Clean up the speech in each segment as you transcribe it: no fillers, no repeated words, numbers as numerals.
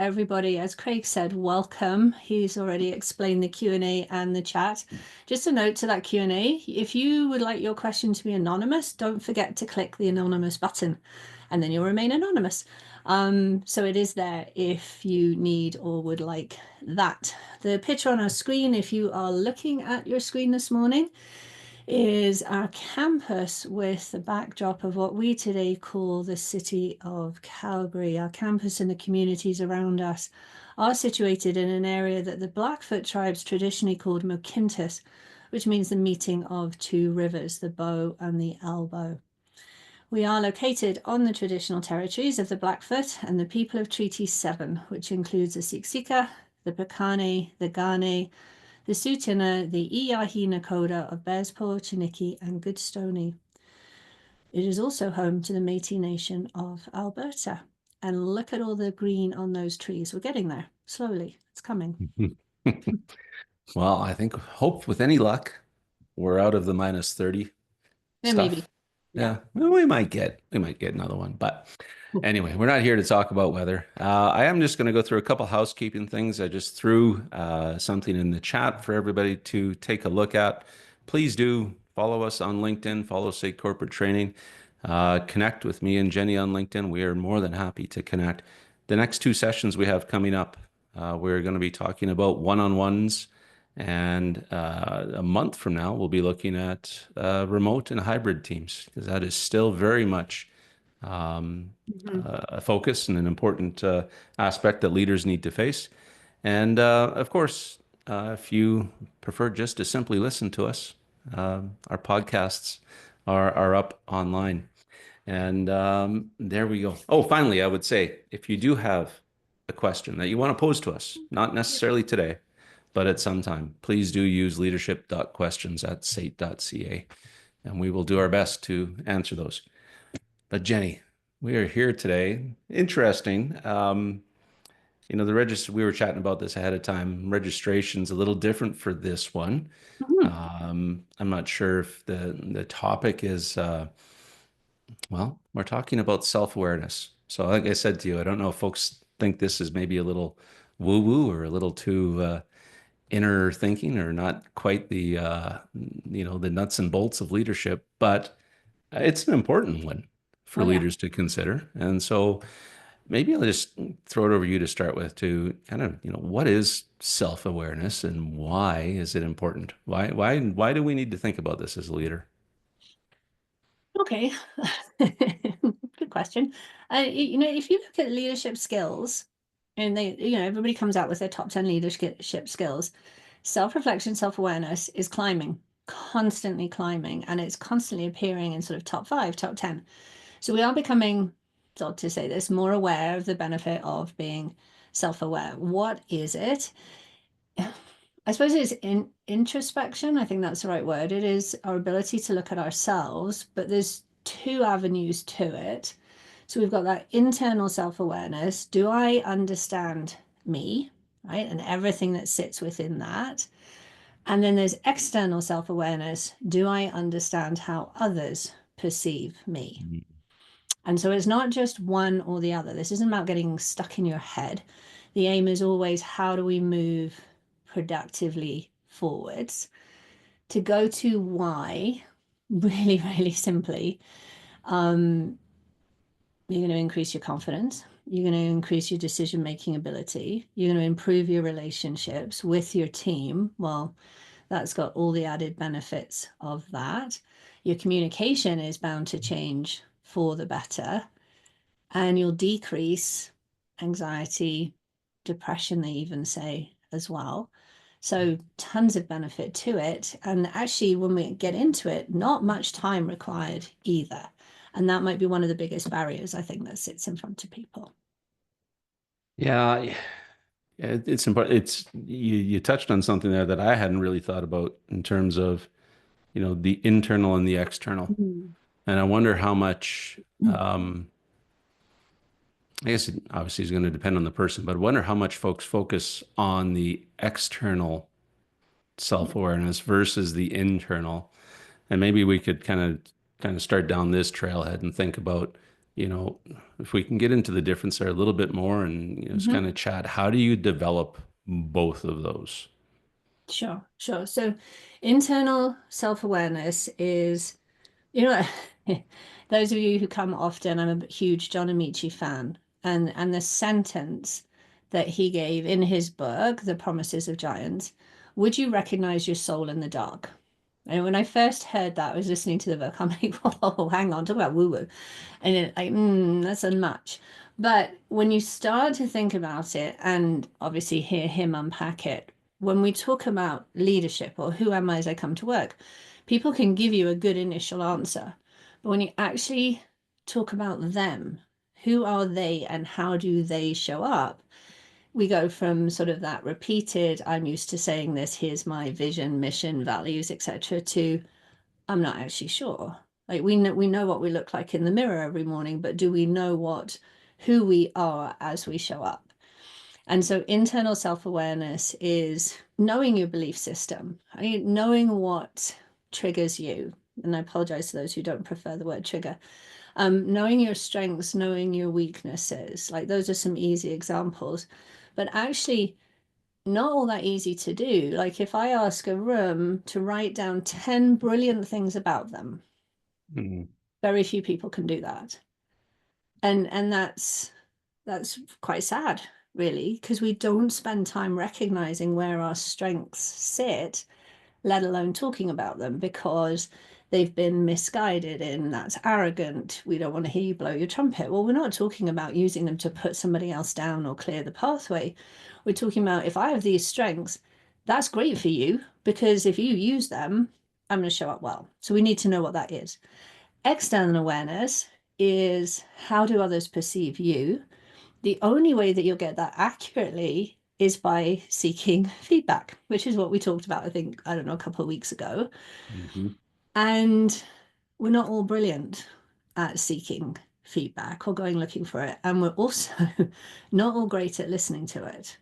everybody. As Craig said, welcome. He's already explained the Q&A and the chat. Just a note to that Q&A, if you would like your question to be anonymous, don't forget to click the anonymous button and then you'll remain anonymous. So it is there if you need or would like that. The picture on our screen, if you are looking at your screen this morning, is our campus with the backdrop of what we today call the city of Calgary. Our campus and the communities around us are situated in an area that the Blackfoot tribes traditionally called Mokintis, which means the meeting of two rivers, the Bow and the Elbow. We are located on the traditional territories of the Blackfoot and the people of Treaty 7, which includes the Siksika, the Piikani, the Kainai, the Tsuut'ina, the Îyârhe Nakoda of Bearspaw, Chiniki, and Goodstoney. It is also home to the Métis Nation of Alberta. And look at all the green on those trees. We're getting there slowly. It's coming. Well, I hope with any luck, we're out of the minus 30 Yeah, maybe. stuff. Yeah. Well, we might get another one. But anyway, we're not here to talk about weather. I am just going to go through a couple housekeeping things. I just threw something in the chat for everybody to take a look at. Please do follow us on LinkedIn, follow Say Corporate Training, connect with me and Jenny on LinkedIn. We are more than happy to connect. The next two sessions we have coming up, we're going to be talking about one-on-ones. And a month from now, we'll be looking at remote and hybrid teams, because that is still very much a focus and an important aspect that leaders need to face. And of course, if you prefer just to simply listen to us, our podcasts are up online. And there we go. Oh, finally, I would say, if you do have a question that you want to pose to us, not necessarily today, but at some time, please do use leadership.questions@sate.ca, and we will do our best to answer those. But Jenny, we are here today. Interesting. The register, we were chatting about this ahead of time. Registration's a little different for this one. I'm not sure if the topic is, well, we're talking about self-awareness. So like I said to you, I don't know if folks think this is maybe a little woo-woo or a little too inner thinking, or not quite the the nuts and bolts of leadership, but it's an important one for leaders to consider. And so maybe I'll just throw it over to you to start with, to kind of, what is self-awareness and why is it important? Why do we need to think about this as a leader? Okay. Good question. If you look at leadership skills, and everybody comes out with their top 10 leadership skills, self-reflection, self-awareness is climbing, constantly climbing, and it's constantly appearing in sort of top 5, top 10. So we are becoming, so to say this, more aware of the benefit of being self-aware. What is it? I suppose it's introspection. I think that's the right word. It is our ability to look at ourselves, but there's two avenues to it. So we've got that internal self-awareness. Do I understand me, right? And everything that sits within that. And then there's external self-awareness. Do I understand how others perceive me? And so it's not just one or the other. This isn't about getting stuck in your head. The aim is always, how do we move productively forwards? To go to why, really, really simply, you're going to increase your confidence. You're going to increase your decision-making ability. You're going to improve your relationships with your team. Well, that's got all the added benefits of that. Your communication is bound to change for the better, and you'll decrease anxiety, depression, they even say as well. So tons of benefit to it. And actually, when we get into it, not much time required either. And that might be one of the biggest barriers, I think, that sits in front of people. Yeah, it's important. You touched on something there that I hadn't really thought about, in terms of, the internal and the external. And I wonder how much, I guess it obviously is going to depend on the person, but I wonder how much folks focus on the external self-awareness versus the internal. And maybe we could kind of start down this trailhead and think about you know, if we can get into the difference there a little bit more and, just Mhm. kind of chat, how do you develop both of those? Sure, sure. So internal self-awareness is, you know, those of you who come often, I'm a huge John Amici fan, and the sentence that he gave in his book, The Promises of Giants, would you recognize your soul in the dark? And when I first heard that, I was listening to the book. I'm like, whoa, hang on, talk about woo-woo. And it like, that's unmatched. But when you start to think about it and obviously hear him unpack it, when we talk about leadership or who am I as I come to work, people can give you a good initial answer. But when you actually talk about them, who are they and how do they show up? We go from sort of that repeated, I'm used to saying this, here's my vision, mission, values, etc., to I'm not actually sure. Like we know what we look like in the mirror every morning, but do we know who we are as we show up? And so internal self-awareness is knowing your belief system, I mean, knowing what triggers you. And I apologize to those who don't prefer the word trigger. Knowing your strengths, knowing your weaknesses, like those are some easy examples. But actually, not all that easy to do. Like if I ask a room to write down 10 brilliant things about them, Mm. very few people can do that. And that's quite sad, really, because we don't spend time recognizing where our strengths sit, let alone talking about them, because they've been misguided in that's arrogant. We don't want to hear you blow your trumpet. Well, we're not talking about using them to put somebody else down or clear the pathway. We're talking about if I have these strengths, that's great for you because if you use them, I'm going to show up well. So we need to know what that is. External awareness is how do others perceive you? The only way that you'll get that accurately is by seeking feedback, which is what we talked about, I think, I don't know, a couple of weeks ago. Mhm. And we're not all brilliant at seeking feedback or going looking for it. And we're also not all great at listening to it,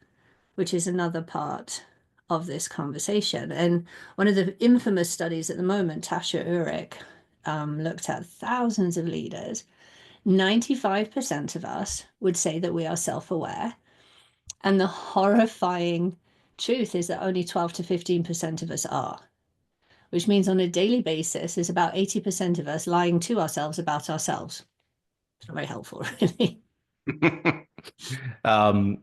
which is another part of this conversation. And one of the infamous studies at the moment, Tasha Urich, looked at thousands of leaders. 95% of us would say that we are self aware. And the horrifying truth is that only 12 to 15% of us are, which means on a daily basis, is about 80% of us lying to ourselves about ourselves. It's not very helpful, really. I'm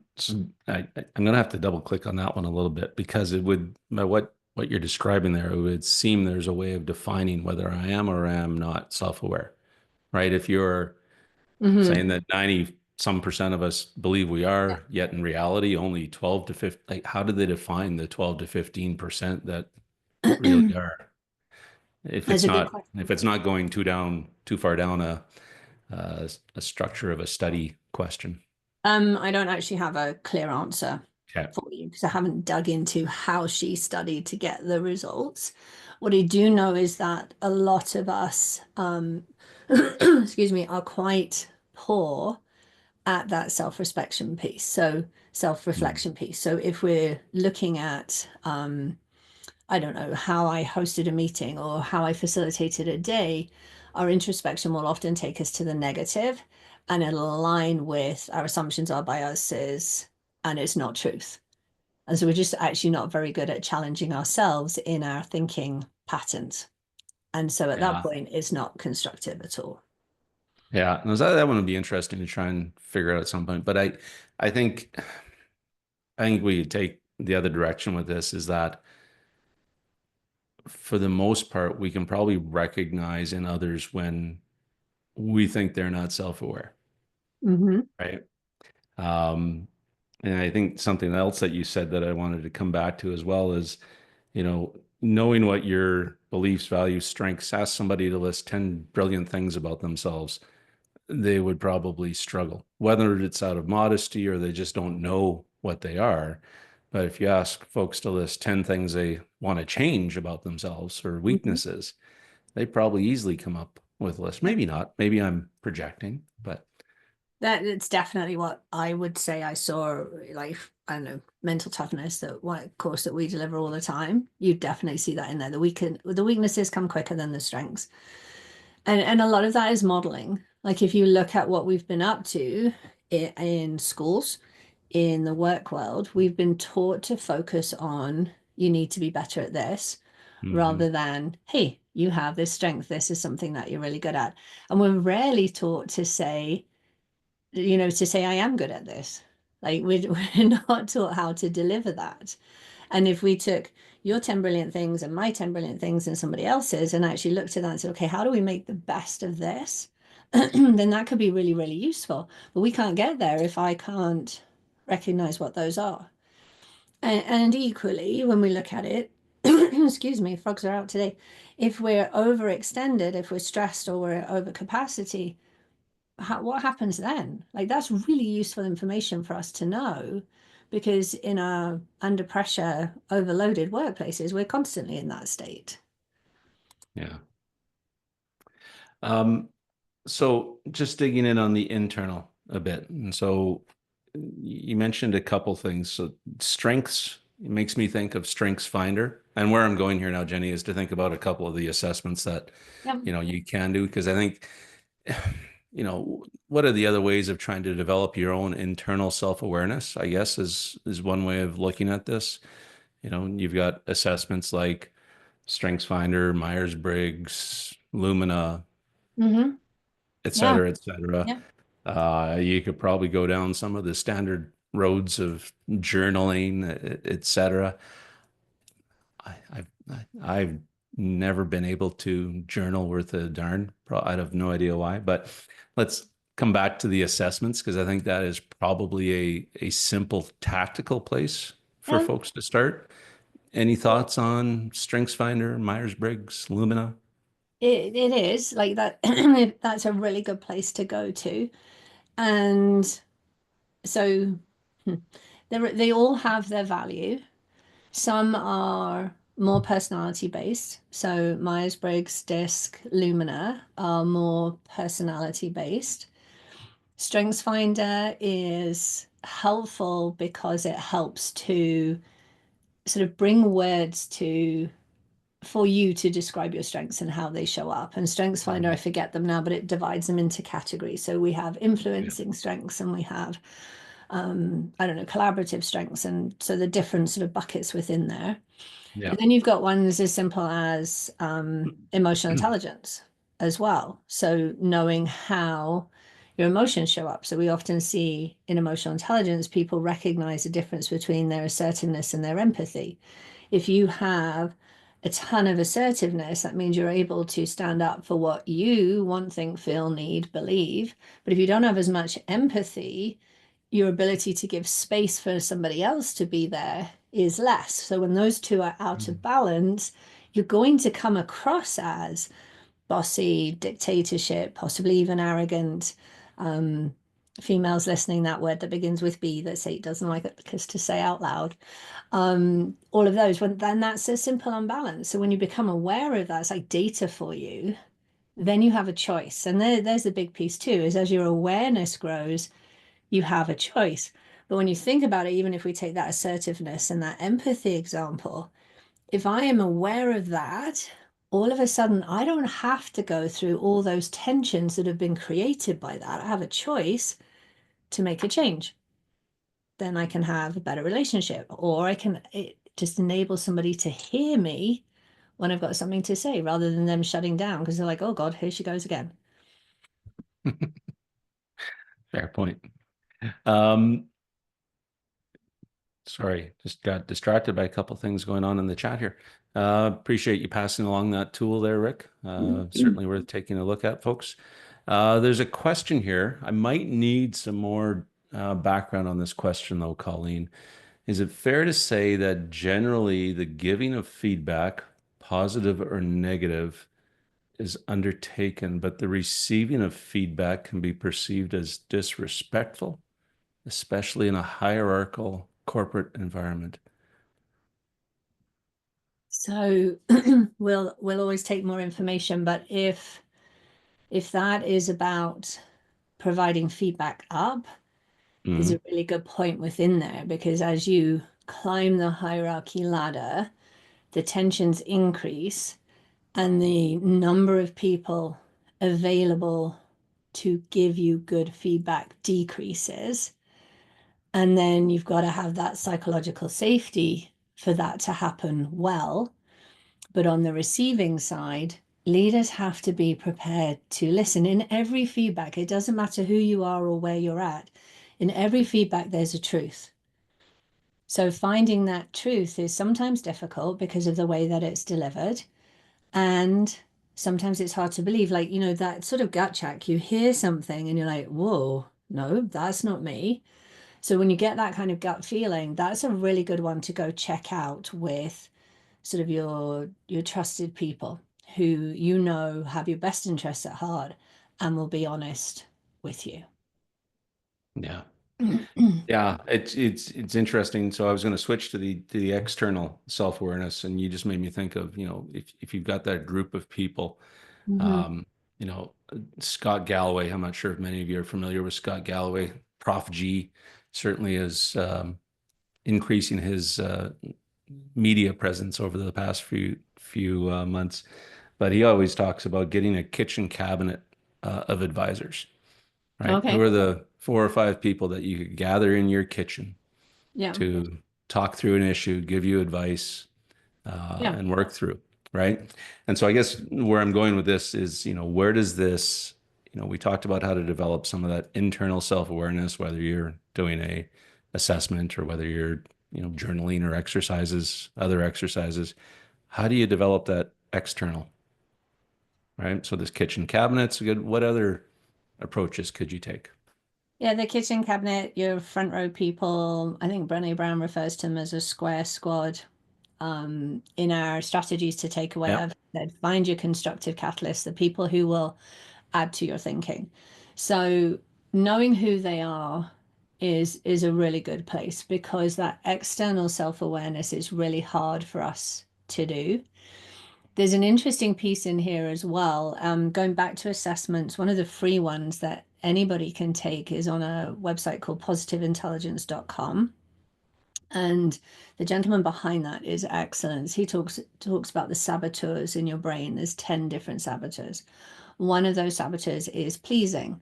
gonna have to double click on that one a little bit because it would by what you're describing there, it would seem there's a way of defining whether I am or am not self-aware, right? If you're Mm-hmm. saying that 90 some percent of us believe we are, yet in reality only 12 to 15, like how do they define the 12 to 15% that really are? If That's it's a good not question. if it's not going too far down a structure of a study question. I don't actually have a clear answer Okay. for you because I haven't dug into how she studied to get the results. What I do know is that a lot of us, excuse me, are quite poor at that self-reflection piece. So Mm. self-reflection piece. So if we're looking at, I don't know, how I hosted a meeting or how I facilitated a day, our introspection will often take us to the negative and it'll align with our assumptions, our biases, and it's not truth. And so we're just actually not very good at challenging ourselves in our thinking patterns. And so at that Yeah. point, it's not constructive at all. Yeah. No, that one would be interesting to try and figure out at some point. But I think I think we take the other direction with this is that for the most part, we can probably recognize in others when we think they're not self-aware, Mm-hmm. right? Um, and I think something else that you said that I wanted to come back to as well is, knowing what your beliefs, values, strengths, ask somebody to list 10 brilliant things about themselves, they would probably struggle, whether it's out of modesty or they just don't know what they are. But if you ask folks to list 10 things they want to change about themselves or Mm-hmm. weaknesses, they probably easily come up with a list. Maybe not. Maybe I'm projecting, but That it's definitely what I would say I saw, like, I don't know, mental toughness, that one course that we deliver all the time. You definitely see that in there. The weaknesses come quicker than the strengths. And a lot of that is modeling. Like if you look at what we've been up to in schools, in the work world, we've been taught to focus on you need to be better at this Hmm. rather than, hey, you have this strength. This is something that you're really good at. And we're rarely taught to say, to say, I am good at this. Like we're not taught how to deliver that. And if we took your 10 brilliant things and my 10 brilliant things and somebody else's and actually looked at that and said, okay, how do we make the best of this? Then that could be really, really useful. But we can't get there if I can't recognize what those are. And equally, when we look at it, excuse me, frogs are out today. If we're overextended, if we're stressed or we're over capacity, what happens then? Like that's really useful information for us to know because in our under pressure, overloaded workplaces, we're constantly in that state. Yeah. Um, so just digging in on the internal a bit. And so you mentioned a couple things. So strengths, it makes me think of Strengths Finder. And where I'm going here now, Jenny, is to think about a couple of the assessments that, Yep. you can do. Because I think, what are the other ways of trying to develop your own internal self-awareness, I guess, is one way of looking at this. You've got assessments like Strengths Finder, Myers-Briggs, Lumina, Mm-hmm. et Yeah. cetera, et cetera. Yeah. You could probably go down some of the standard roads of journaling, et cetera. I've never been able to journal worth a darn. I have no idea why, but let's come back to the assessments because I think that is probably a simple tactical place for Yeah. folks to start. Any thoughts on StrengthsFinder, Myers-Briggs, Lumina? It is like that. That's a really good place to go to. And so hmm, they all have their value. Some are more personality based. So Myers-Briggs, DISC, Lumina are more personality based. StrengthsFinder is helpful because it helps to sort of bring words to for you to describe your strengths and how they show up. And StrengthsFinder, I Mhm. forget them now, but it divides them into categories. So we have Yeah. influencing strengths and we have I don't know, collaborative strengths. And so the different sort of buckets within there. Yeah. And then you've got ones as simple as emotional intelligence as well. So knowing how your emotions show up. So we often see in emotional intelligence, people recognize the difference between their assertiveness and their empathy. If you have a ton of assertiveness, that means you're able to stand up for what you want, think, feel, need, believe. But if you don't have as much empathy, your ability to give space for somebody else to be there is less. So when those two are out of balance, you're going to come across as bossy, dictatorship, possibly even arrogant. Um, Females listening, that word that begins with B that Sate doesn't like us to say out loud. All of those, when then that's a simple unbalance. So when you become aware of that, it's like data for you, then you have a choice. And there's the big piece too, is as your awareness grows, you have a choice. But when you think about it, even if we take that assertiveness and that empathy example, if I am aware of that, all of a sudden I don't have to go through all those tensions that have been created by that. I have a choice to make a change. Then I can have a better relationship, or I can just enable somebody to hear me when I've got something to say rather than them shutting down because they're like, oh God, here she goes again. Fair point. Um, Sorry, just got distracted by a couple things going on in the chat here. Appreciate you passing along that tool there, Rick. Certainly worth taking a look at, folks. There's a question here. I might need some more background on this question, though, Colleen. Is it fair to say that generally the giving of feedback, positive or negative, is undertaken, but the receiving of feedback can be perceived as disrespectful, especially in a hierarchical corporate environment? So we'll always take more information, but if that is about providing feedback up, there's Hmm. a really good point within there because as you climb the hierarchy ladder, the tensions increase and the number of people available to give you good feedback decreases. And then you've got to have that psychological safety for that to happen well. But on the receiving side, leaders have to be prepared to listen. In every feedback, it doesn't matter who you are or where you're at, in every feedback, there's a truth. So finding that truth is sometimes difficult because of the way that it's delivered. And sometimes it's hard to believe, like, that sort of gut check, you hear something and you're like, whoa, no, that's not me. So when you get that kind of gut feeling, that's a really good one to go check out with sort of your trusted people who have your best interests at heart and will be honest with you. Yeah. Yeah, it's interesting. So I was going to switch to the external self-awareness, and you just made me think of, if you've got that group of people, Mhm. um, Scott Galloway. I'm not sure if many of you are familiar with Scott Galloway. Prof G certainly is increasing his media presence over the past few months, but he always talks about getting a kitchen cabinet of advisors, right? Who Okay. are the 4 or 5 people that you could gather in your kitchen Yeah. to talk through an issue, give you advice, Yeah. and work through, right? And so I guess where I'm going with this is, where does this, we talked about how to develop some of that internal self-awareness, whether you're doing a assessment or whether you're, journaling or other exercises. How do you develop that external, right? So this kitchen cabinet's good. What other approaches could you take? Yeah, the kitchen cabinet, your front row people, I think Brené Brown refers to them as a square squad. In our strategies to take away, Yeah. I've said find your constructive catalysts, the people who will add to your thinking. So knowing who they are is a really good place because that external self-awareness is really hard for us to do. There's an interesting piece in here as well. Going back to assessments, one of the free ones that anybody can take is on a website called positiveintelligence.com. And the gentleman behind that is excellent. He talks about the saboteurs in your brain. There's 10 different saboteurs. One of those saboteurs is pleasing.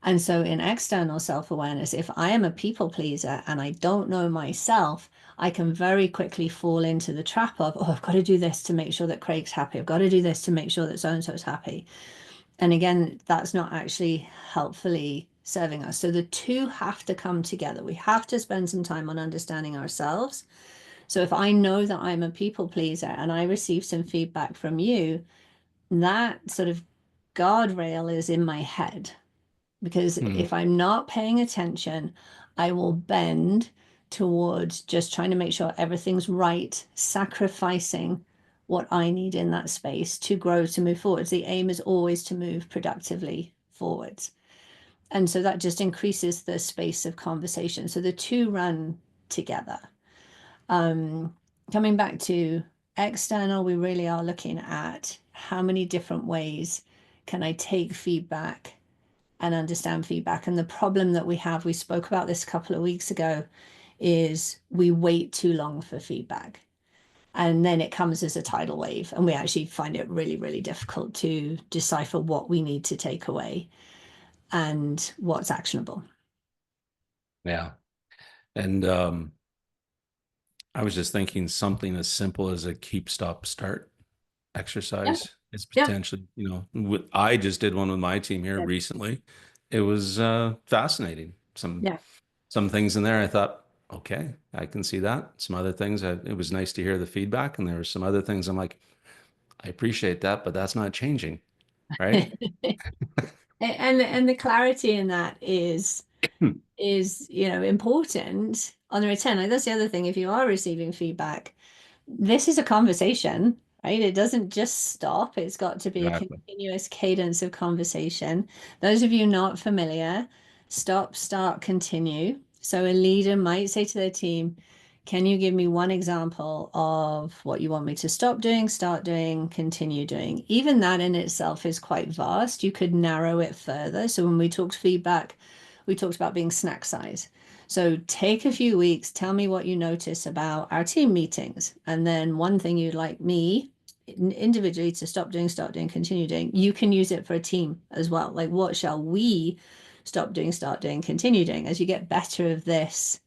And so in external self-awareness, if I am a people pleaser and I don't know myself, I can very quickly fall into the trap of, oh, I've got to do this to make sure that Craig's happy. I've got to do this to make sure that so-and-so is happy. And again, that's not actually helpfully serving us. So the two have to come together. We have to spend some time on understanding ourselves. So if I know that I'm a people pleaser and I receive some feedback from you, that sort of guardrail is in my head. Because Hmm. if I'm not paying attention, I will bend towards just trying to make sure everything's right, sacrificing what I need in that space to grow, to move forwards. The aim is always to move productively forwards. And so that just increases the space of conversation. So the two run together. Um, Coming back to external, we really are looking at how many different ways can I take feedback and understand feedback. And the problem that we have, we spoke about this a couple of weeks ago, is we wait too long for feedback. And then it comes as a tidal wave, and we actually find it really, really difficult to decipher what we need to take away and what's actionable. Yeah. And I was just thinking something as simple as a keep, stop, start Yeah, exercise is yeah, potentially, I just did one with my team here recently. It was fascinating. yeah. Some things in there I thought, okay, I can see that. Some other things, it was nice to hear the feedback, and there were some other things I'm like, I appreciate that, but that's not changing, right? And the clarity in that Hmm. is important on the return. Like that's the other thing. If you are receiving feedback, this is a conversation, right? It doesn't just stop. It's got to be a Exactly. continuous cadence of conversation. Those of you not familiar, stop, start, continue. So a leader might say to their team, can you give me one example of what you want me to stop doing, start doing, continue doing? Even that in itself is quite vast. You could narrow it further. So when we talked feedback, we talked about being snack size. So take a few weeks, tell me what you notice about our team meetings. And then one thing you'd like me individually to stop doing, start doing, continue doing, you can use it for a team as well. Like, what shall we stop doing, start doing, continue doing? As you get better at this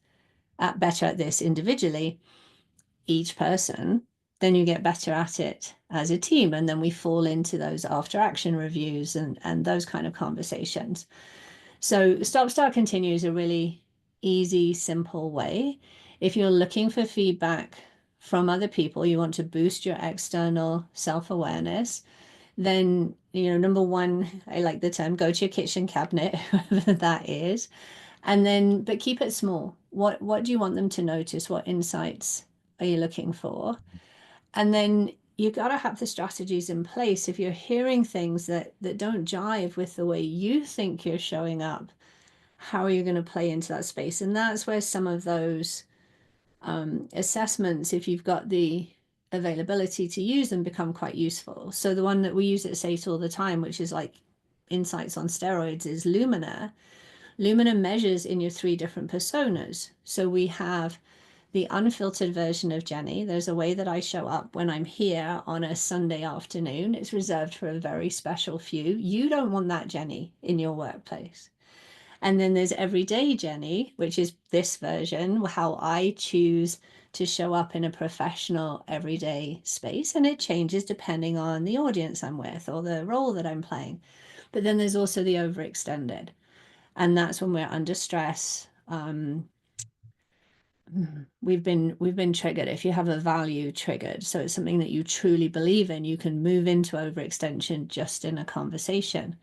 individually, each person, then you get better at it as a team. And then we fall into those after action reviews and those kind of conversations. So stop, start, continue is a really easy, simple way. If you're looking for feedback from other people, you want to boost your external self-awareness, then, number one, I like the term, go to your kitchen cabinet, whoever that is. And then, but keep it small. What do you want them to notice? What insights are you looking for? And then you got to have the strategies in place. If you're hearing things that don't jive with the way you think you're showing up, how are you going to play into that space? And that's where some of those assessments, if you've got the availability to use them, become quite useful. So the one that we use at SATE all the time, which is like insights on steroids, is Lumina. Lumina measures in your three different personas. So we have the unfiltered version of Jennie. There's a way that I show up when I'm here on a Sunday afternoon. It's reserved for a very special few. You don't want that Jennie in your workplace. And then there's everyday Jennie, which is this version, how I choose to show up in a professional everyday space. And it changes depending on the audience I'm with or the role that I'm playing. But then there's also the overextended. And that's when we're under stress. We've been triggered. If you have a value triggered, so it's something that you truly believe in, you can move into overextension just in a conversation.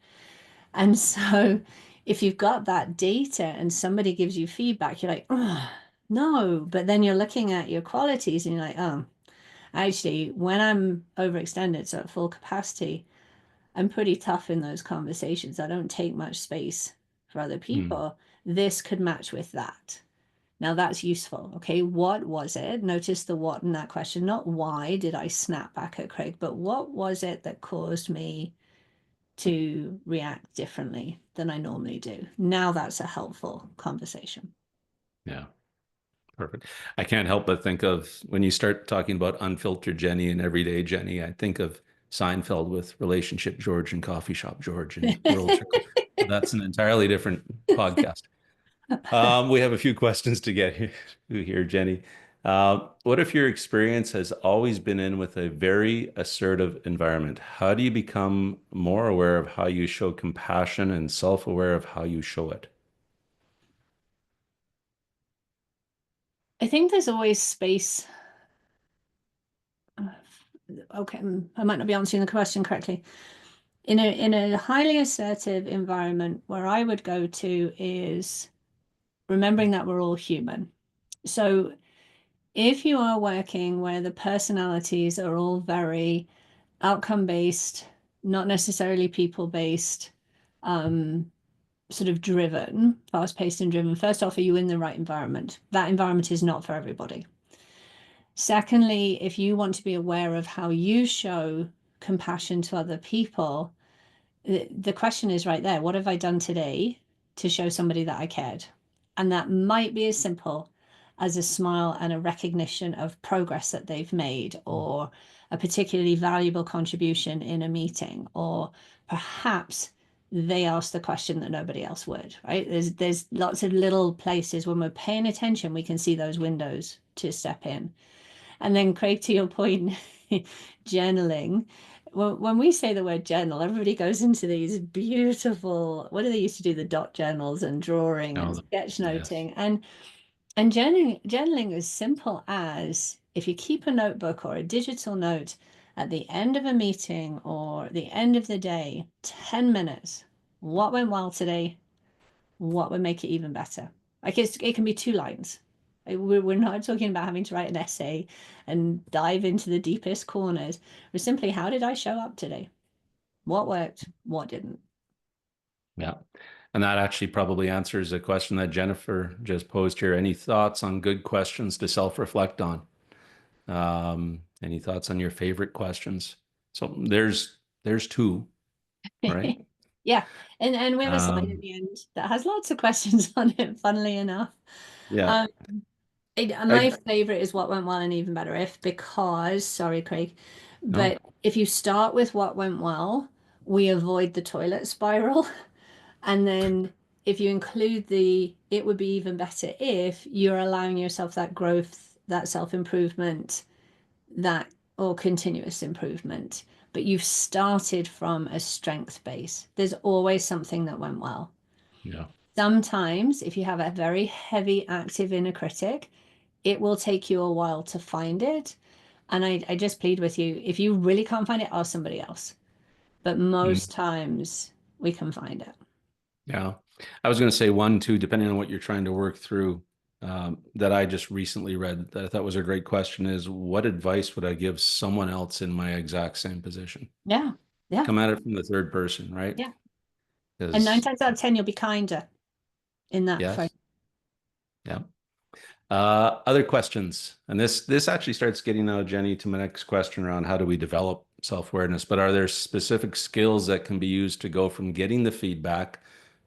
And so if you've got that data and somebody gives you feedback, you're like, oh, no. But then you're looking at your qualities and you're like, oh, actually, when I'm overextended, so at full capacity, I'm pretty tough in those conversations. I don't take much space for other Hmm. people. This could match with that. Now that's useful. Okay, what was it? Notice the what in that question, not why did I snap back at Craig, but what was it that caused me to react differently than I normally do? Now that's a helpful conversation. Yeah. Perfect. I can't help but think of when you start talking about unfiltered Jenny and everyday Jenny, I think of Seinfeld with Relationship George and Coffee Shop George and World Circle. But that's an entirely different podcast. We have a few questions to get here, Jenny. What if your experience has always been in with a very assertive environment? How do you become more aware of how you show compassion and self-aware of how you show it? I think there's always space. Okay, I might not be answering the question correctly. In a highly assertive environment, where I would go to is remembering that we're all human. So if you are working where the personalities are all very outcome based, not necessarily people based, um, sort of driven, fast paced and driven, first off, are you in the right environment? That environment is not for everybody. Secondly, if you want to be aware of how you show compassion to other people, the question is right there. What have I done today to show somebody that I cared? And that might be as simple as a smile and a recognition of progress that they've made, or a particularly valuable contribution in a meeting, or perhaps they asked the question that nobody else would, right? There's lots of little places when we're paying attention, we can see those windows to step in. And then, Craig, to your point, journaling. When we say the word journal, everybody goes into these beautiful, what do they used to do? The dot journals and drawing and Oh, yes. sketchnoting. And journaling is simple as if you keep a notebook or a digital note at the end of a meeting or the end of the day, 10 minutes. What went well today? What would make it even better? Like it can be two lines. We're not talking about having to write an essay and dive into the deepest corners. We're simply, how did I show up today? What worked? What didn't? Yeah. And that actually probably answers a question that Jennifer just posed here. Any thoughts on good questions to self-reflect on? Any thoughts on your favorite questions? So there's two, right? Yeah. And we have a slide at Um, the end that has lots of questions on it, funnily enough. yeah. Um, my I favorite is what went well and even better if, because, sorry, Craig, No? But if you start with what went well, we avoid the toilet spiral. And then if you include it would be even better if you're allowing yourself that growth, that self-improvement, that or continuous improvement. But you've started from a strength base. There's always something that went well. Yeah. Sometimes, if you have a very heavy, active inner critic, it will take you a while to find it. And I just plead with you, if you really can't find it, ask somebody else. But Mm. most times we can find it. Yeah. I was going to say one, too, depending on what you're trying to work through, that I just recently read that I thought was a great question is what advice would I give someone else in my exact same position? Yeah. Yeah. Come at it from the third person, right? Yeah. And nine Because, times out of 10, you'll be kinder in that frame. yes. Yeah. Other questions, and this actually starts getting now, Jenny, to my next question around how do we develop self-awareness, but are there specific skills that can be used to go from getting the feedback,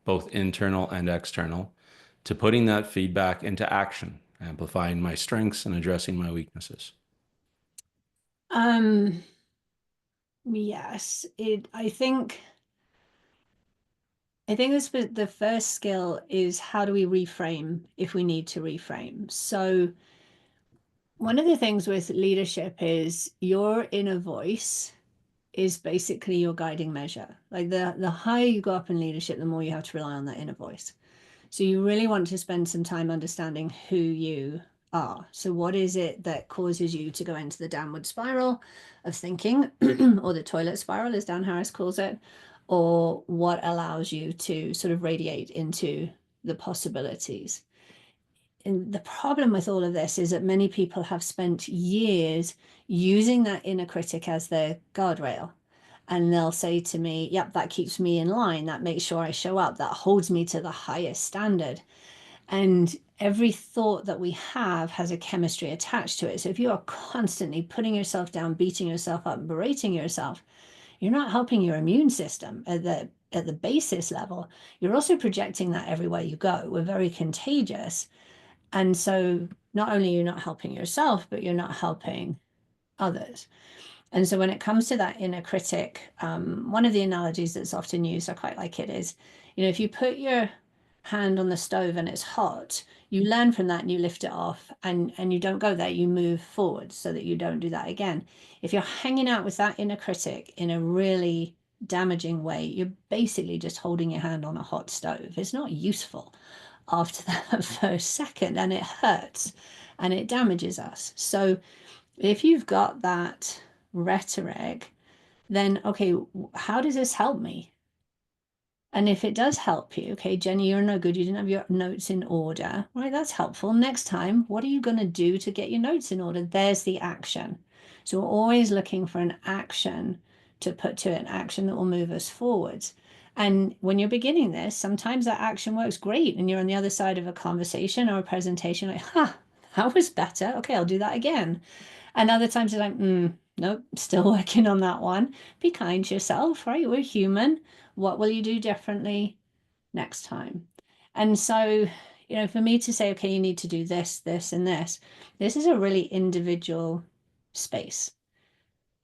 both internal and external, to putting that feedback into action, amplifying my strengths and addressing my weaknesses? Um, yes, I think this was the first skill is how do we reframe if we need to reframe. So one of the things with leadership is your inner voice is basically your guiding measure. Like the higher you go up in leadership, the more you have to rely on that inner voice. So you really want to spend some time understanding who you are. So what is it that causes you to go into the downward spiral of thinking, or the toilet spiral, as Dan Harris calls it, or what allows you to sort of radiate into the possibilities? And the problem with all of this is that many people have spent years using that inner critic as their guardrail. And they'll say to me, yep, that keeps me in line. That makes sure I show up. That holds me to the highest standard. And every thought that we have has a chemistry attached to it. So if you are constantly putting yourself down, beating yourself up, berating yourself, you're not helping your immune system at the basis level. You're also projecting that everywhere you go. We're very contagious. And so not only are you not helping yourself, but you're not helping others. And so when it comes to that inner critic, one of the analogies that's often used, I quite like it, is, if you put your hand on the stove and it's hot, you learn from that and you lift it off and you don't go there, you move forward so that you don't do that again. If you're hanging out with that inner critic in a really damaging way, you're basically just holding your hand on a hot stove. It's not useful after that first second, and it hurts and it damages us. So if you've got that rhetoric, then okay, how does this help me? And if it does help you, okay, Jenny, you're no good. You didn't have your notes in order. Right, that's helpful. Next time, what are you going to do to get your notes in order? There's the action. So we're always looking for an action to put to it, an action that will move us forwards. And when you're beginning this, sometimes that action works great and you're on the other side of a conversation or a presentation, like, that was better. Okay, I'll do that again. And other times you're like, nope, still working on that one. Be kind to yourself, right? We're human. What will you do differently next time? And so, for me to say, okay, you need to do this, this, and this is a really individual space.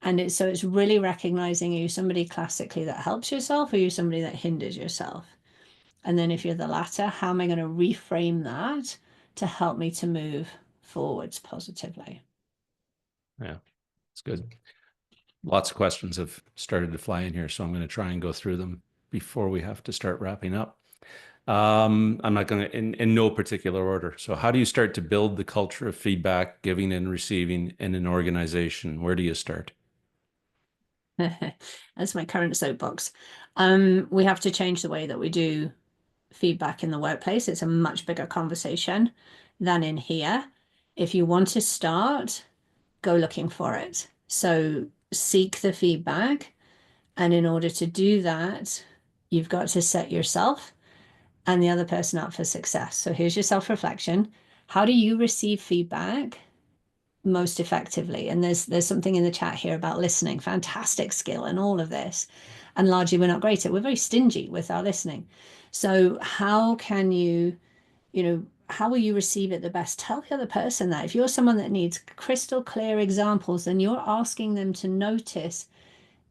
And it's really recognizing, are you somebody classically that helps yourself, or are you somebody that hinders yourself? And then if you're the latter, how am I going to reframe that to help me to move forwards positively? Yeah, it's good. Lots of questions have started to fly in here, so I'm going to try and go through them before we have to start wrapping up. I'm not going to, in no particular order. So how do you start to build the culture of feedback, giving and receiving in an organization? Where do you start? That's my current soapbox. We have to change the way that we do feedback in the workplace. It's a much bigger conversation than in here. If you want to start, go looking for it. So seek the feedback. And in order to do that, you've got to set yourself and the other person up for success. So here's your self-reflection. How do you receive feedback most effectively? And there's something in the chat here about listening, fantastic skill in all of this. And largely we're not great at, we're very stingy with our listening. So how can you how will you receive it the best? Tell the other person that. If you're someone that needs crystal clear examples, then you're asking them to notice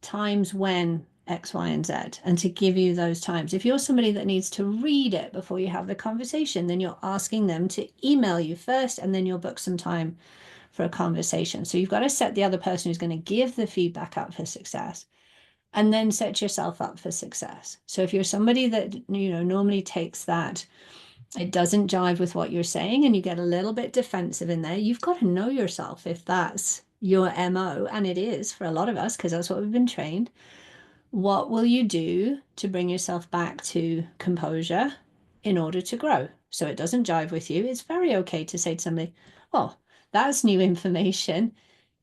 times when X, Y, and Z and to give you those times. If you're somebody that needs to read it before you have the conversation, then you're asking them to email you first and then you'll book some time for a conversation. So you've got to set the other person who's going to give the feedback up for success and then set yourself up for success. So if you're somebody that, normally takes that, it doesn't jive with what you're saying and you get a little bit defensive in there, you've got to know yourself if that's your MO, and it is for a lot of us because that's what we've been trained. What will you do to bring yourself back to composure in order to grow? So it doesn't jive with you. It's very okay to say to somebody, "Oh, that's new information.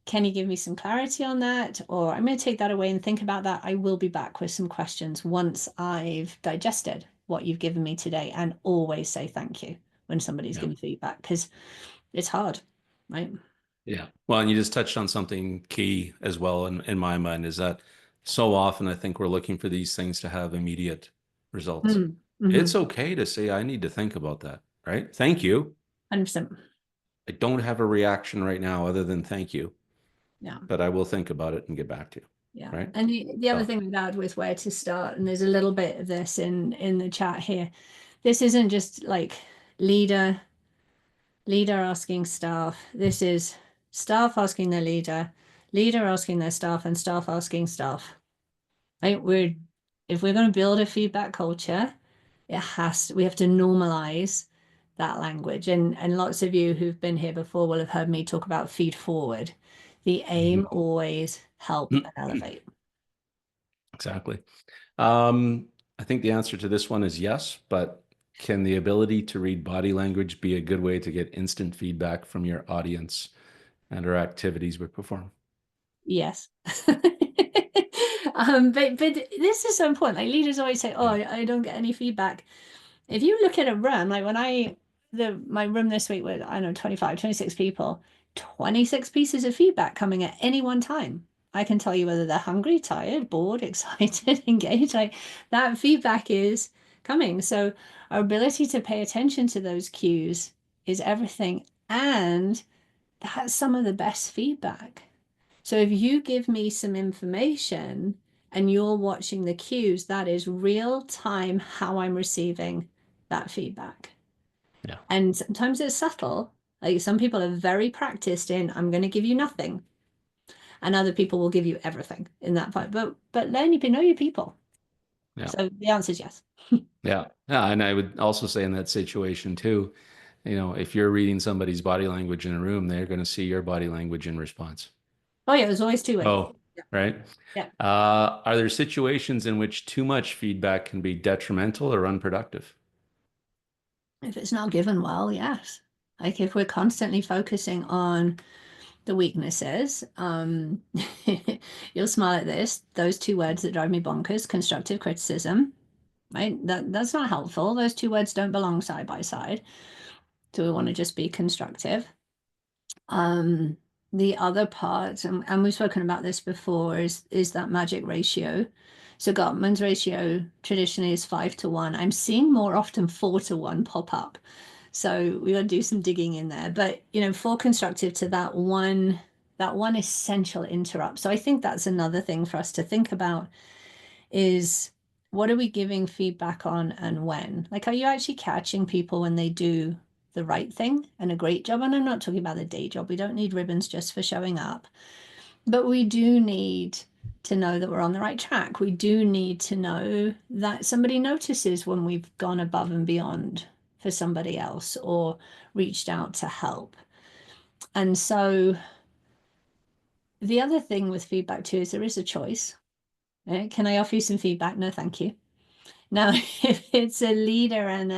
Can you give me some clarity on that?" Or I'm going to take that away and think about that. I will be back with some questions once I've digested what you've given me today. And always say thank you when somebody's Yeah. giving feedback because it's hard, right? Yeah. Well, and you just touched on something key as well in my mind is that so often I think we're looking for these things to have immediate results. Mm, mm-hmm. It's okay to say, I need to think about that, right? Thank you. 100%. I don't have a reaction right now other than thank you, Yeah. but I will think about it and get back to you, Yeah. right? And the other So, thing I'd add with where to start, and there's a little bit of this in the chat here. This isn't just like leader, leader asking staff. This is staff asking their leader, leader asking their staff, and staff asking staff. Right? If we're going to build a feedback culture, we have to normalize that language. And lots of you who've been here before will have heard me talk about feed forward. The aim always help and elevate. exactly. Um, I think the answer to this one is yes, but can the ability to read body language be a good way to get instant feedback from your audience and our activities we perform? Yes. But this is so important. Like leaders always say, "Oh, Yeah. I don't get any feedback." If you look at a room, like when my room this week was, I don't know, 25, 26 people, 26 pieces of feedback coming at any one time. I can tell you whether they're hungry, tired, bored, excited, engaged. Like that feedback is coming. So our ability to pay attention to those cues is everything. And that's some of the best feedback. So if you give me some information and you're watching the cues, that is real time how I'm receiving that feedback. Yeah. And sometimes it's subtle. Like some people are very practiced in, I'm going to give you nothing. And other people will give you everything in that fight. But learn you know your people. Yeah. So the answer is yes. Yeah. Yeah. And I would also say in that situation too, if you're reading somebody's body language in a room, they're going to see your body language in response. Oh yeah, there's always two ways. Oh, Yeah. right. Yeah. Are there situations in which too much feedback can be detrimental or unproductive? If it's not given well, yes. Like if we're constantly focusing on the weaknesses, you'll smile at this. Those two words that drive me bonkers, constructive criticism, right? That's not helpful. Those two words don't belong side by side. So we want to just be constructive. Um, the other part, and we've spoken about this before, is that magic ratio. So Gottman's ratio traditionally is 5 to 1. I'm seeing more often 4 to 1 pop up. So we got to do some digging in there. But for constructive to that one essential interrupt. So I think that's another thing for us to think about is what are we giving feedback on and when? Like, are you actually catching people when they do the right thing and a great job? And I'm not talking about the day job. We don't need ribbons just for showing up, but we do need to know that we're on the right track. We do need to know that somebody notices when we've gone above and beyond for somebody else or reached out to help. And so the other thing with feedback too is there is a choice. Can I offer you some feedback? No, thank you. Now, if it's a leader and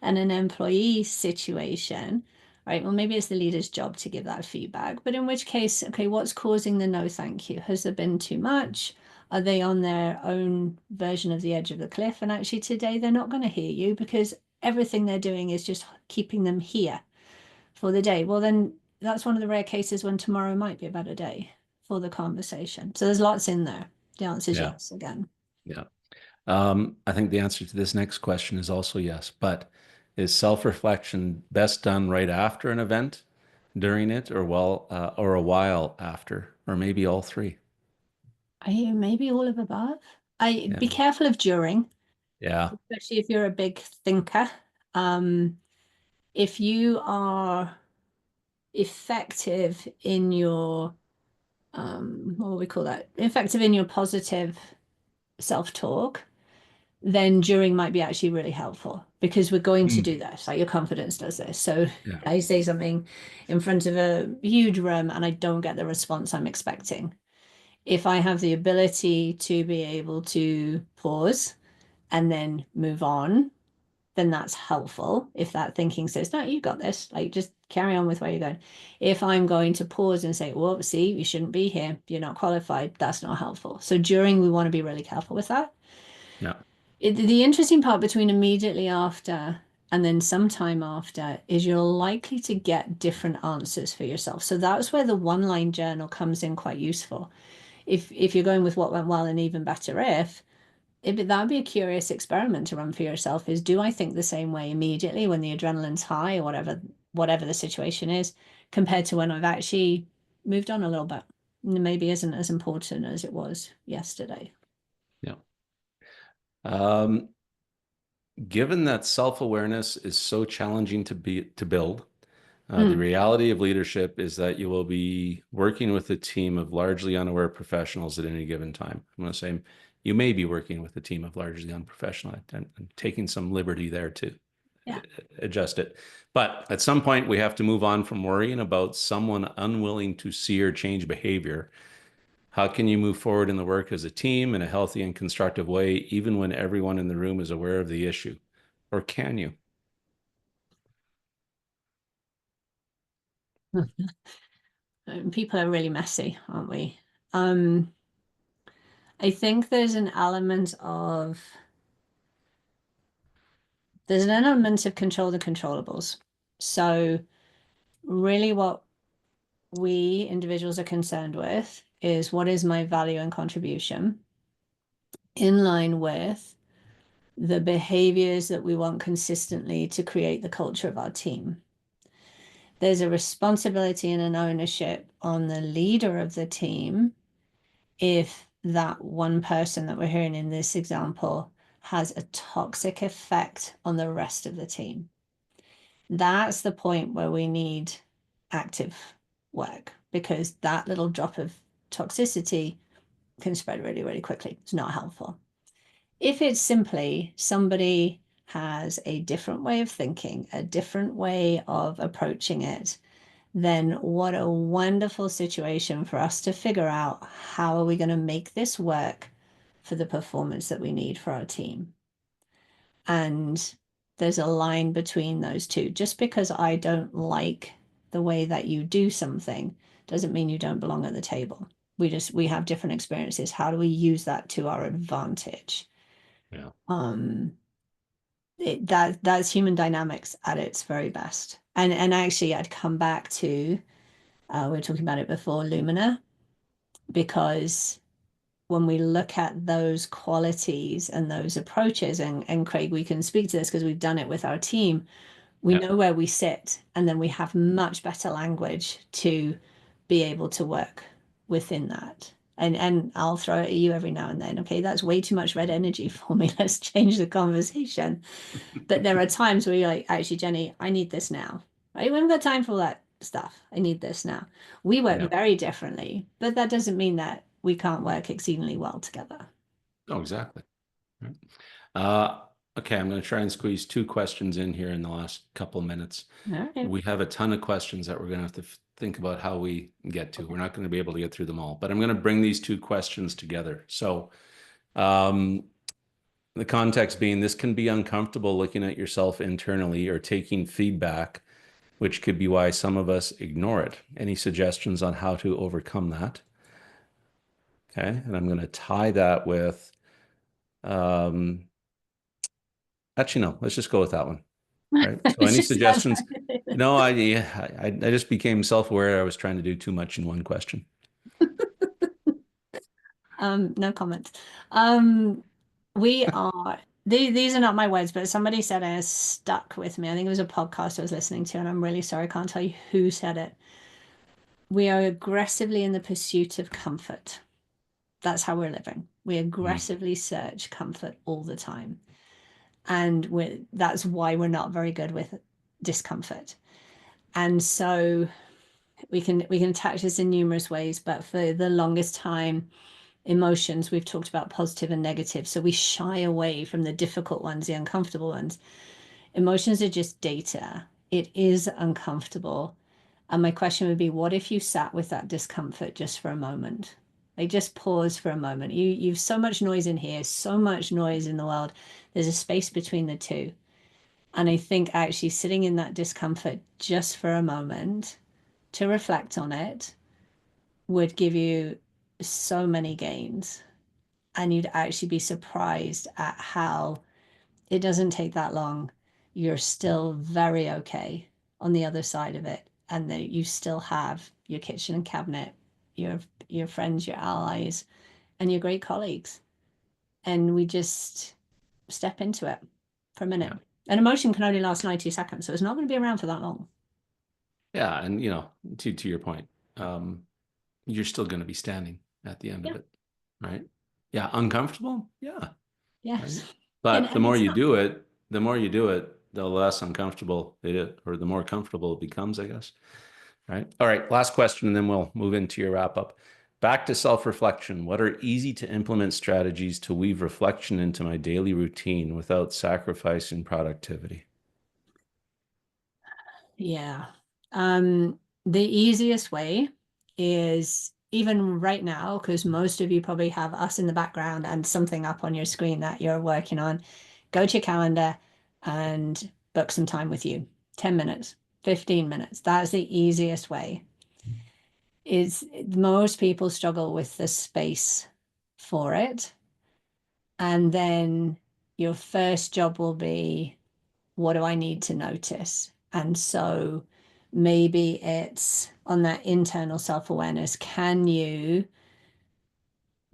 an employee situation, right? Well, maybe it's the leader's job to give that feedback. But in which case, okay, what's causing the no thank you? Has there been too much? Are they on their own version of the edge of the cliff? And actually today they're not going to hear you because everything they're doing is just keeping them here for the day. Well, then that's one of the rare cases when tomorrow might be a better day for the conversation. So there's lots in there. The answer is Yeah. yes again. Yeah. I think the answer to this next question is also yes, but Is self-reflection best done right after an event, during it, or a while after, or maybe all three? Maybe all of above. I Yeah. be careful of during, Yeah. especially if you're a big thinker. Um, if you are effective in your what do we call that? Effective in your positive self-talk, then during might be actually really helpful because we're going to do Mm. this. Like your confidence does this. So Yeah. I say something in front of a huge room and I don't get the response I'm expecting. If I have the ability to be able to pause and then move on, then that's helpful. If that thinking says, no, you got this, like just carry on with where you're going. If I'm going to pause and say, well, see, you shouldn't be here, you're not qualified, that's not helpful. So during, we want to be really careful with that. Yeah. The interesting part between immediately after and then sometime after is you're likely to get different answers for yourself. So that's where the one-line journal comes in quite useful. If you're going with what went well and even better if, that would be a curious experiment to run for yourself is do I think the same way immediately when the adrenaline's high or whatever the situation is compared to when I've actually moved on a little bit. Maybe isn't as important as it was yesterday. Yeah. Um, Given that self-awareness is so challenging to build, the Mm, reality of leadership is that you will be working with a team of largely unaware professionals at any given time. I'm going to say you may be working with a team of largely unprofessional. I'm taking some liberty there to yeah. adjust it. But at some point, we have to move on from worrying about someone unwilling to see or change behavior. How can you move forward in the work as a team in a healthy and constructive way, even when everyone in the room is aware of the issue? Or can you? People are really messy, aren't we? Um, I think there's an element of control the controllables. So really what we individuals are concerned with is what is my value and contribution in line with the behaviors that we want consistently to create the culture of our team. There's a responsibility and an ownership on the leader of the team if that one person that we're hearing in this example has a toxic effect on the rest of the team. That's the point where we need active work because that little drop of toxicity can spread really, really quickly. It's not helpful. If it's simply somebody has a different way of thinking, a different way of approaching it, then what a wonderful situation for us to figure out how are we going to make this work for the performance that we need for our team. And there's a line between those two. Just because I don't like the way that you do something doesn't mean you don't belong at the table. We have different experiences. How do we use that to our advantage? Yeah. Um, that's human dynamics at its very best. And actually, I'd come back to we were talking about it before, Lumina, because when we look at those qualities and those approaches, and Craig, we can speak to this because we've done it with our team, we Yeah. know where we sit, and then we have much better language to be able to work within that. And I'll throw it at you every now and then. Okay, that's way too much red energy for me. Let's change the conversation. But there are times where you're like, actually, Jenny, I need this now. Right? We haven't got time for all that stuff. I need this now. We work Yeah. very differently, but that doesn't mean that we can't work exceedingly well together. Oh, exactly. Right. Uh, okay, I'm going to try and squeeze two questions in here in the last couple of minutes. All right. We have a ton of questions that we're going to have to think about how we get to. We're not going to be able to get through them all, but I'm going to bring these two questions together. So, um, the context being this can be uncomfortable looking at yourself internally or taking feedback, which could be why some of us ignore it. Any suggestions on how to overcome that? Okay, and I'm going to tie that with, um, actually, no, let's just go with that one. Right. I So was any just about suggestions? to No, I just became self-aware. I was trying to do too much in one question. no comments. Um, we are these are not my words, but somebody said it has stuck with me. I think it was a podcast I was listening to, and I'm really sorry, I can't tell you who said it. We are aggressively in the pursuit of comfort. That's how we're living. We Mhm. aggressively search comfort all the time. And that's why we're not very good with discomfort. And so we can attach this in numerous ways, but for the longest time, emotions, we've talked about positive and negative. So we shy away from the difficult ones, the uncomfortable ones. Emotions are just data. It is uncomfortable. And my question would be, what if you sat with that discomfort just for a moment? Like just pause for a moment. You've so much noise in here, so much noise in the world. There's a space between the two. And I think actually sitting in that discomfort just for a moment to reflect on it would give you so many gains. And you'd actually be surprised at how it doesn't take that long. You're still very okay on the other side of it. And that you still have your kitchen cabinet, your friends, your allies, and your great colleagues. And we just step into it for a minute. Yeah. An emotion can only last 90 seconds, so it's not going to be around for that long. Yeah. And, to your point, um, you're still going to be standing at the end Yeah. of it, right? Yeah. Uncomfortable. Yeah. Right. Yes. It But the never more you stops. do it, the less uncomfortable it is, or the more comfortable it becomes, I guess. Right. All right. Last question, and then we'll move into your wrap up. Back to self-reflection. What are easy to implement strategies to weave reflection into my daily routine without sacrificing productivity? Yeah. The easiest way is even right now, because most of you probably have us in the background and something up on your screen that you're working on. Go to your calendar and book some time with you. 10 minutes, 15 minutes. That's the easiest way. Is most people struggle with the space for it. And then your first job will be, what do I need to notice? And so maybe it's on that internal self-awareness. Can you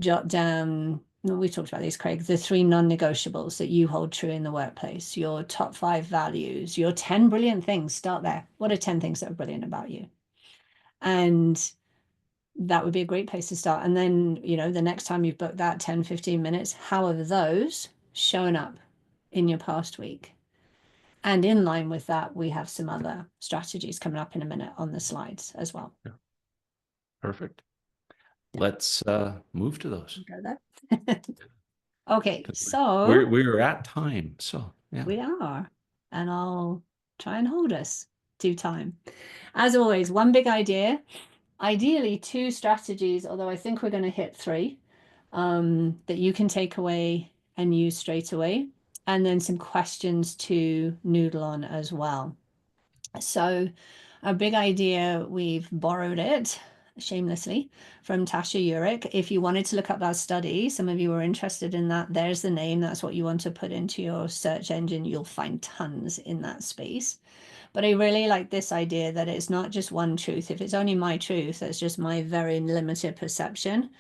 jot down, we talked about these, Craig, the 3 non-negotiables that you hold true in the workplace, your top 5 values, your 10 brilliant things. Start there. What are 10 things that are brilliant about you? And that would be a great place to start. And then, the next time you've booked that 10, 15 minutes, how are those showing up in your past week? And in line with that, we have some other strategies coming up in a minute on the slides as well. Yeah. Perfect. Yeah, Let's move to those. go there. Okay, 'Cause so we're at time. So yeah. we are, and I'll try and hold us to time. As always, one big idea, ideally 2 strategies, although I think we're going to hit 3, that you can take away and use straight away, and then some questions to noodle on as well. So, a big idea, we've borrowed it shamelessly from Tasha Eurich. If you wanted to look up that study, some of you were interested in that, there's the name. That's what you want to put into your search engine. You'll find tons in that space. But I really like this idea that it's not just one truth. If it's only my truth, that's just my very limited perception.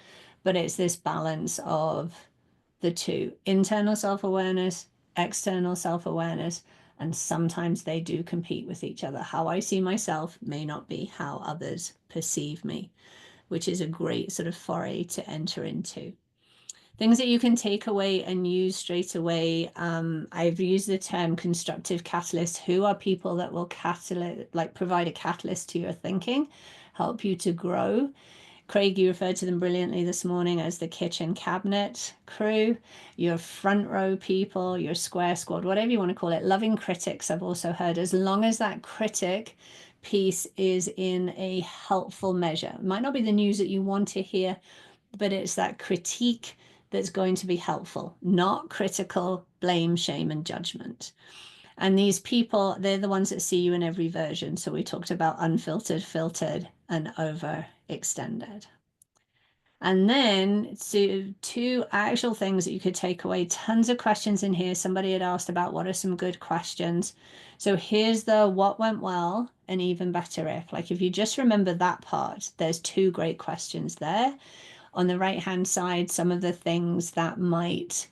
But it's this balance of the two, internal self-awareness, external self-awareness, and sometimes they do compete with each other. How I see myself may not be how others perceive me, which is a great sort of foray to enter into. Things that you can take away and use straight away. I've used the term constructive catalyst. Who are people that will provide a catalyst to your thinking, help you to grow? Craig, you referred to them brilliantly this morning as the kitchen cabinet crew, your front row people, your square squad, whatever you want to call it. Loving critics, I've also heard, as long as that critic piece is in a helpful measure. It might not be the news that you want to hear, but it's that critique that's going to be helpful, not critical, blame, shame, and judgment. And these people, they're the ones that see you in every version. So we talked about unfiltered, filtered, and overextended. And then two actual things that you could take away. Tons of questions in here. Somebody had asked about what are some good questions. So here's the what went well and even better if. Like if you just remember that part, there's 2 great questions there. On the right hand side, some of the things that might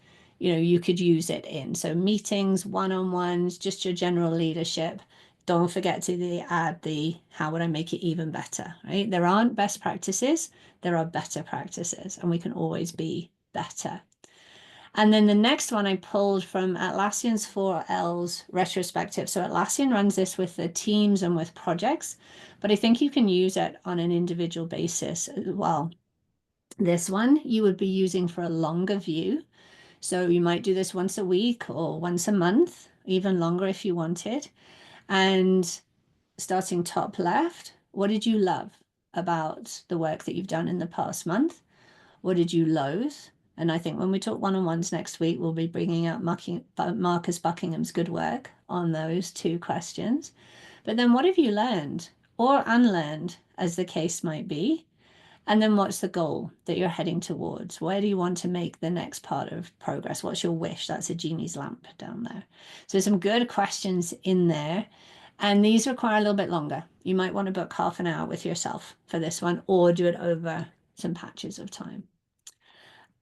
you could use it in. So meetings, one-on-ones, just your general leadership. Don't forget to add the how would I make it even better, right? There aren't best practices, there are better practices, and we can always be better. And then the next one I pulled from Atlassian's 4Ls retrospective. So Atlassian runs this with the teams and with projects, but I think you can use it on an individual basis as well. This one you would be using for a longer view. So you might do this once a week or once a month, even longer if you wanted. And starting top left, what did you love about the work that you've done in the past month? What did you loathe? And I think when we talk one-on-ones next week, we'll be bringing out Marcus Buckingham's good work on those two questions. But then what have you learned or unlearned, as the case might be? And then what's the goal that you're heading towards? Where do you want to make the next part of progress? What's your wish? That's a genie's lamp down there. So some good questions in there. And these require a little bit longer. You might want to book half an hour with yourself for this one or do it over some patches of time.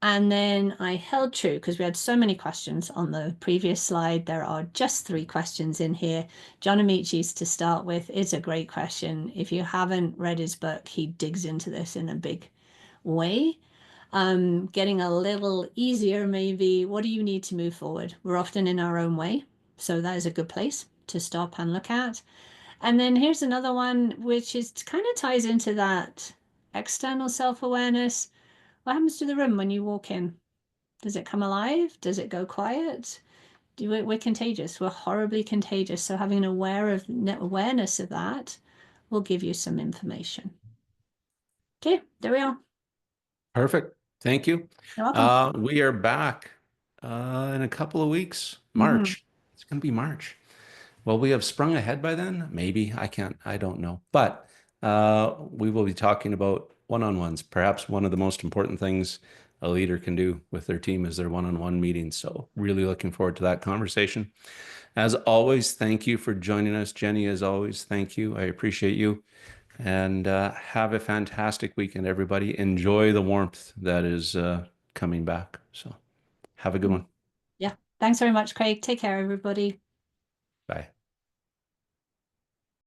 And then I held true because we had so many questions on the previous slide. There are just 3 questions in here. John Amici's to start with is a great question. If you haven't read his book, he digs into this in a big way. Getting a little easier, maybe. What do you need to move forward? We're often in our own way. So that is a good place to stop and look at. And then here's another one, which is kind of ties into that external self-awareness. What happens to the room when you walk in? Does it come alive? Does it go quiet? We're contagious. We're horribly contagious. So having an awareness of that will give you some information. Okay, there we are. Perfect. Thank you. You're welcome. We are back in a couple of weeks. Mhm. March. It's going to be March. Well, we have sprung ahead by then. Maybe. I don't know. But we will be talking about one-on-ones. Perhaps one of the most important things a leader can do with their team is their one-on-one meetings. So really looking forward to that conversation. As always, thank you for joining us. Jennie, as always, thank you. I appreciate you. And have a fantastic weekend, everybody. Enjoy the warmth that is coming back. So have a good one. Yeah. Thanks very much, Craig. Take care, everybody. Bye.